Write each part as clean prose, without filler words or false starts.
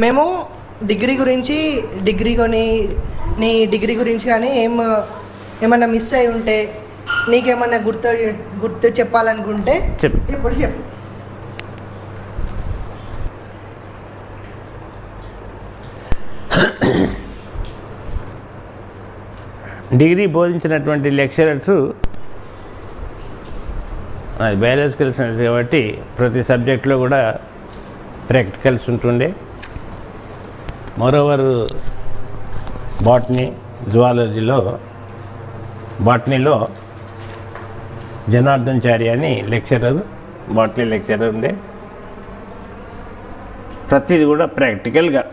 మేము డిగ్రీ గురించి నీ డిగ్రీ గురించి కానీ ఏమన్నా మిస్ అయి ఉంటే నీకేమన్నా గుర్తు చెప్పాలనుకుంటే ఇప్పుడు చెప్పు. డిగ్రీ బోధించినటువంటి లెక్చరర్స్ అది బయాలజికల్ సైన్స్ కాబట్టి ప్రతి సబ్జెక్ట్లో కూడా ప్రాక్టికల్స్ ఉంటుండే. మోరోవర్ బాటనీలో జనార్దన్ చారి అని బాటనీ లెక్చరర్ ఉండే. ప్రతిది కూడా ప్రాక్టికల్గా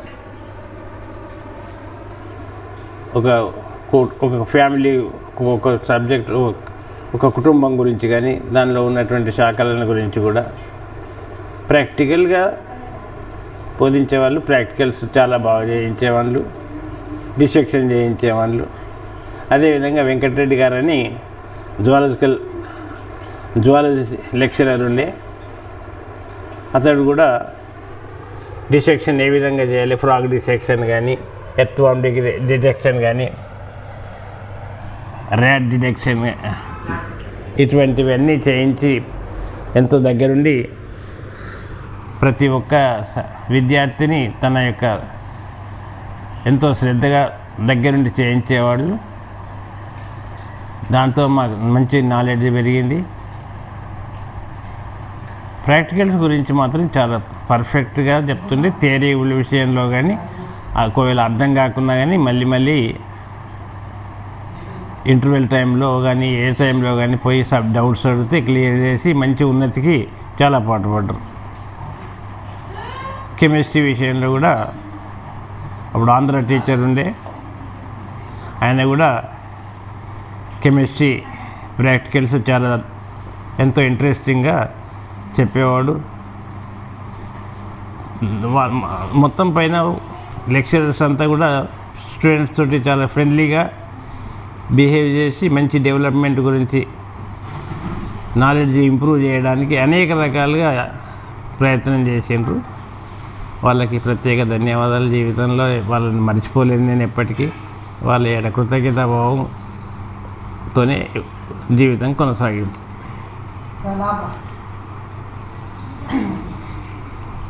ఒక ఫ్యామిలీ, ఒక సబ్జెక్ట్, ఒక కుటుంబం గురించి కానీ దానిలో ఉన్నటువంటి శాఖలను గురించి కూడా ప్రాక్టికల్గా బోధించేవాళ్ళు. ప్రాక్టికల్స్ చాలా బాగా చేయించేవాళ్ళు, డిసెక్షన్ చేయించేవాళ్ళు. అదేవిధంగా వెంకటరెడ్డి గారని జువాలజీ లెక్చరర్ ఉండే. అతడు కూడా డిసెక్షన్ ఏ విధంగా చేయాలి, ఫ్రాగ్ డిసెక్షన్ కానీ, ఎర్త్వార్మ్ డిటెక్షన్ కానీ, ర్యాట్ డిటెక్షన్, ఇటువంటివన్నీ చేయించి ఎంతో దగ్గరుండి ప్రతి ఒక్క విద్యార్థిని తన యొక్క ఎంతో శ్రద్ధగా దగ్గరుండి చేయించేవాళ్ళు. దాంతో మాకు మంచి నాలెడ్జ్ పెరిగింది. ప్రాక్టికల్స్ గురించి మాత్రం చాలా పర్ఫెక్ట్గా చెప్తుండే. థియరీ విషయంలో కానీ ఒకవేళ అర్థం కాకున్నా కానీ మళ్ళీ ఇంటర్వెల్ టైంలో కానీ ఏ టైంలో కానీ పోయి డౌట్స్ అడిగితే క్లియర్ చేసి మంచి ఉన్నతికి చాలా పాటుపడ్డారు. కెమిస్ట్రీ విషయంలో కూడా అప్పుడు ఆంధ్ర టీచర్ ఉండే, ఆయన కూడా కెమిస్ట్రీ ప్రాక్టికల్స్ చాలా ఎంతో ఇంట్రెస్టింగ్గా చెప్పేవాడు. మొత్తం పైన లెక్చరర్స్ అంతా కూడా స్టూడెంట్స్ తోటి చాలా ఫ్రెండ్లీగా బిహేవ్ చేసి మంచి డెవలప్మెంట్ గురించి నాలెడ్జ్ ఇంప్రూవ్ చేయడానికి అనేక రకాలుగా ప్రయత్నం చేసిండ్రు. వాళ్ళకి ప్రత్యేక ధన్యవాదాలు. జీవితంలో వాళ్ళని మర్చిపోలేను నేను ఎప్పటికీ. వాళ్ళ కృతజ్ఞతాభావంతోనే జీవితం కొనసాగించింది.